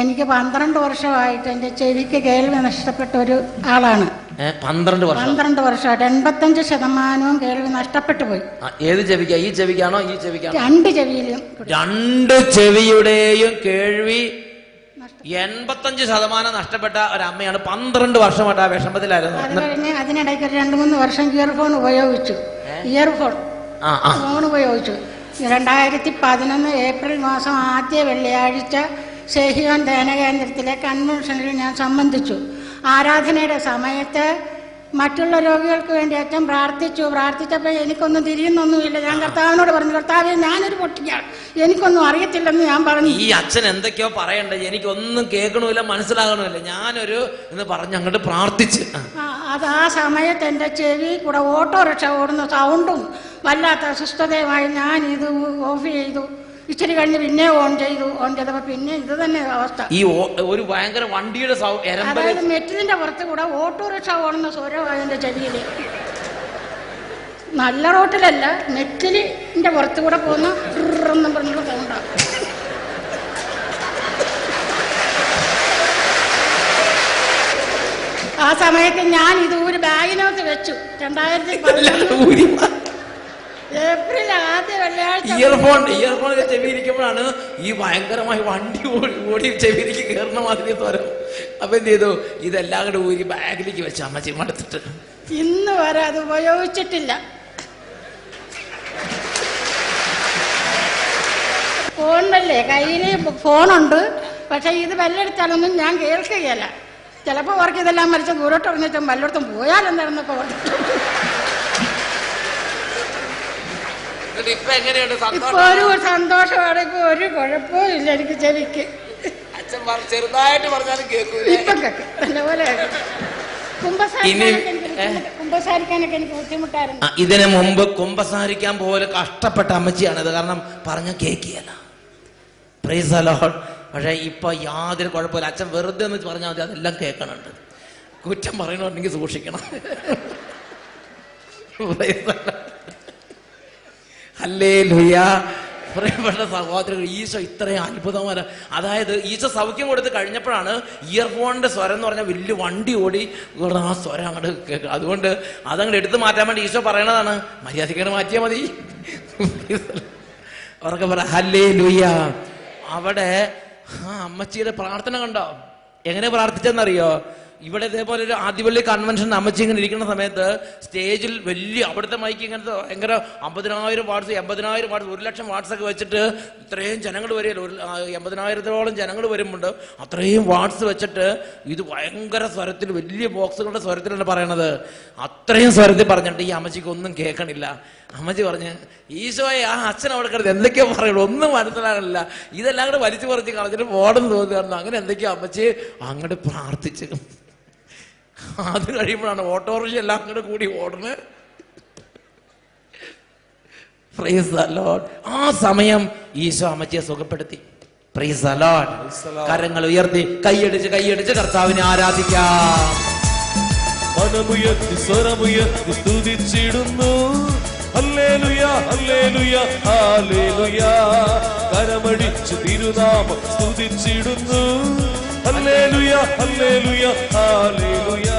എനിക്ക് 12 വർഷമായിട്ട് എൻ്റെ ചെവിക്ക് കേൾവി നഷ്ടപ്പെട്ട ഒരു ആളാണ്. 12 വർഷം 12 വർഷമായിട്ട് 85% കേൾവി നഷ്ടപ്പെട്ടു പോയി. ഏത് ചെവിക്കാ? ഈ ചെവിക്കാണോ ഈ ചെവിക്കാണോ? രണ്ട് ചെവിയിലും. രണ്ട് ചെവിയുടെയും കേൾവി 85% നഷ്ടപ്പെട്ട ഒരമ്മയാണ്. 12 വർഷമായിട്ട് ആ വിഷമത്തിലായിരുന്നു. അത് കഴിഞ്ഞ് അതിനിടയ്ക്ക് 2-3 വർഷം ഇയർഫോൺ ഉപയോഗിച്ചു. ഫോൺ ഉപയോഗിച്ചു. 2011 ഏപ്രിൽ മാസം ആദ്യ വെള്ളിയാഴ്ച ഷെഹിയോൻ ധ്യാനകേന്ദ്രത്തിലെ കൺവെൻഷനിൽ ഞാൻ സംബന്ധിച്ചു. ആരാധനയുടെ സമയത്ത് മറ്റുള്ള രോഗികൾക്ക് വേണ്ടി അച്ഛൻ പ്രാർത്ഥിച്ചപ്പോൾ എനിക്കൊന്നും തിരിയുന്നൊന്നുമില്ല. ഞാൻ കർത്താവിനോട് പറഞ്ഞു, കർത്താവേ ഞാനൊരു പൊട്ടിയാണ്, എനിക്കൊന്നും അറിയത്തില്ലെന്ന് ഞാൻ പറഞ്ഞു. ഈ അച്ഛൻ എന്തൊക്കെയോ പറയണ്ടേ, എനിക്കൊന്നും കേൾക്കണമില്ല മനസ്സിലാകണമില്ല, ഞാനൊരു എന്ന് പറഞ്ഞ് അങ്ങോട്ട് പ്രാർത്ഥിച്ച്. അത് ആ സമയത്ത് എൻ്റെ ചെവി കൂടെ ഓട്ടോറിക്ഷ ഓടുന്ന സൗണ്ടും വല്ലാത്ത അസ്വസ്ഥതയുമായി ഞാൻ ഇത് ഓഫ് ചെയ്തു. ഇച്ചിരി കഴിഞ്ഞ് പിന്നെ ഓൺ ചെയ്തപ്പോ പിന്നെ ഇത് തന്നെ അവസ്ഥ. ഈ ഒരു ഭയങ്കര വണ്ടിയുടെ അതായത് മെറ്റലിന്റെ പുറത്ത് കൂടെ ഓട്ടോറിക്ഷ ഓടുന്ന സ്വരമായി എന്റെ ചെവിയില്. നല്ല റോട്ടിലല്ല, മെറ്റലിന്റെ പുറത്ത് കൂടെ പോകുന്ന എന്നും പറഞ്ഞുള്ള സൗണ്ടാണ്. ആ സമയത്ത് ഞാൻ ഇത് ഒരു ബാഗിനകത്ത് വെച്ചു. 2011 ഏപ്രിൽ ആദ്യ വെള്ളിയാഴ്ച ഇയർഫോൺ ചെവിയിരിക്കുമ്പോഴാണ് ഈ ഭയങ്കരമായി വണ്ടി ഓടി ചെവിയിലേക്ക് കയറുന്ന മാതിരി സ്വരം. അപ്പൊ എന്ത് ചെയ്തു, ഇതെല്ലാം കൂടെ ഊരി ബാഗിലേക്ക് വെച്ച് അമ്മച്ചി മടുത്തിട്ട് ഇന്ന് വരെ അത് ഉപയോഗിച്ചിട്ടില്ല. ഫോണിലല്ലേ, കയ്യില് ഫോണുണ്ട്, പക്ഷെ ഇത് ബെല്ലടിച്ചാലൊന്നും ഞാൻ കേൾക്കുകയല്ല. ചിലപ്പോൾ അവർക്ക് ഇതെല്ലാം മരിച്ച ദൂരോട്ട് പറഞ്ഞാൽ വല്ലയിടത്തും പോയാലെന്താണെന്നൊക്കെ ഇപ്പൊ എങ്ങനെയുണ്ട്? ഇപ്പൊ ഒരു സന്തോഷമാണ്. ഇപ്പൊ ഒരു കുഴപ്പവും ഇല്ല എനിക്ക് ചെവിക്ക്. ചെറുതായിട്ട് പറഞ്ഞാലും കേൾക്കൂല. ഇപ്പൊ കേൾക്കും നല്ലപോലെ. കുമ്പസാരിക്കാനൊക്കെ എനിക്ക് ബുദ്ധിമുട്ടായിരുന്നു. ഇതിനു മുമ്പ് കുമ്പസാരിക്കാൻ പോലെ കഷ്ടപ്പെട്ട അമ്മച്ചിയാണിത്. കാരണം പറഞ്ഞ കേക്കിയല്ല. Praise the Lord. പക്ഷെ ഇപ്പൊ യാതൊരു കുഴപ്പമില്ല. അച്ഛൻ വെറുതെ എന്ന് പറഞ്ഞാൽ മതി, അതെല്ലാം കേൾക്കണുണ്ട്. കുറ്റം പറയണമെങ്കിൽ സൂക്ഷിക്കണം. ഹല്ലേലൂയ. പ്രിയപ്പെട്ട സഹോദരങ്ങൾ, ഈശോ ഇത്രയും അത്ഭുതമായ, അതായത് ഈശോ സൗഖ്യം കൊടുത്ത് കഴിഞ്ഞപ്പോഴാണ് ഇയർഫോണിന്റെ സ്വരം എന്ന് പറഞ്ഞാൽ വലിയ വണ്ടി ഓടി ആ സ്വരം അങ്ങോട്ട് കേൾക്കുക. അതുകൊണ്ട് അതങ്ങോട്ട് എടുത്തു മാറ്റാൻ വേണ്ടി ഈശോ പറയണതാണ്, മര്യാദയ്ക്കാണ് മാറ്റിയാൽ മതി. അവർക്ക് പറ ഹല്ലേലൂയ. അവിടെ അമ്മച്ചിയുടെ പ്രാർത്ഥന കണ്ടോ, എങ്ങനെ പ്രാർത്ഥിച്ചെന്നറിയോ? ഇവിടെ ഇതേപോലെ ഒരു ആദ്യപള്ളി കൺവെൻഷൻ അമ്മച്ചി ഇങ്ങനെ ഇരിക്കുന്ന സമയത്ത് സ്റ്റേജിൽ വലിയ അവിടുത്തെ മൈക്ക് ഇങ്ങനത്തെ ഭയങ്കര 50,000 വാട്ട്സ് 80,000 വാട്ട്സ് 1,00,000 വാട്ട്സ് ഒക്കെ വെച്ചിട്ട് ഇത്രയും ജനങ്ങൾ വരികയല്ലോ. 80,000-ഓളം ജനങ്ങൾ വരുമ്പോണ്ട് അത്രയും വാട്ട്സ് വെച്ചിട്ട് ഇത് ഭയങ്കര സ്വരത്തിൽ വലിയ ബോക്സുകളുടെ സ്വരത്തിലാണ് പറയണത്. അത്രയും സ്വരത്തിൽ പറഞ്ഞിട്ട് ഈ അമ്മച്ചിക്ക് ഒന്നും കേൾക്കണില്ല. അമ്മച്ചി പറഞ്ഞ്, ഈശോയെ ആ അച്ഛൻ അവിടെ കിടന്ന് എന്തൊക്കെയോ പറയുള്ളൂ, ഒന്നും മനസ്സിലാകണില്ല, ഇതെല്ലാം കൂടെ വലിച്ചു പറിച്ച് കളഞ്ഞിട്ട് പോടെന്ന് തോന്നുന്നു. അങ്ങനെ എന്തൊക്കെയോ അമ്മച്ചി അങ്ങോട്ട് പ്രാർത്ഥിച്ചു. അത് കഴിയുമ്പോഴാണ് ഓട്ടോറിക്ഷ എല്ലാം കൂടെ കൂടി ഓടുന്നത്. Praise the Lord. ആ സമയം ഈശോ അമ്മച്ചിയെ സുഖപ്പെടുത്തി. Praise the Lord. കരങ്ങൾ ഉയർത്തി കൈയടിച്ച് കർത്താവിനെ ആരാധിക്കാം. മനമുയർത്തി സ്വരമുയർത്തി സ്തുതിച്ചിടുന്നു. ഹല്ലേലൂയ ഹല്ലേലൂയ ഹല്ലേലൂയ. കരമടിച്ചു തിരുനാമം സ്തുതിച്ചിടുന്നു. ഹല്ലേലൂയ ഹല്ലേലൂയ ഹല്ലേലൂയ.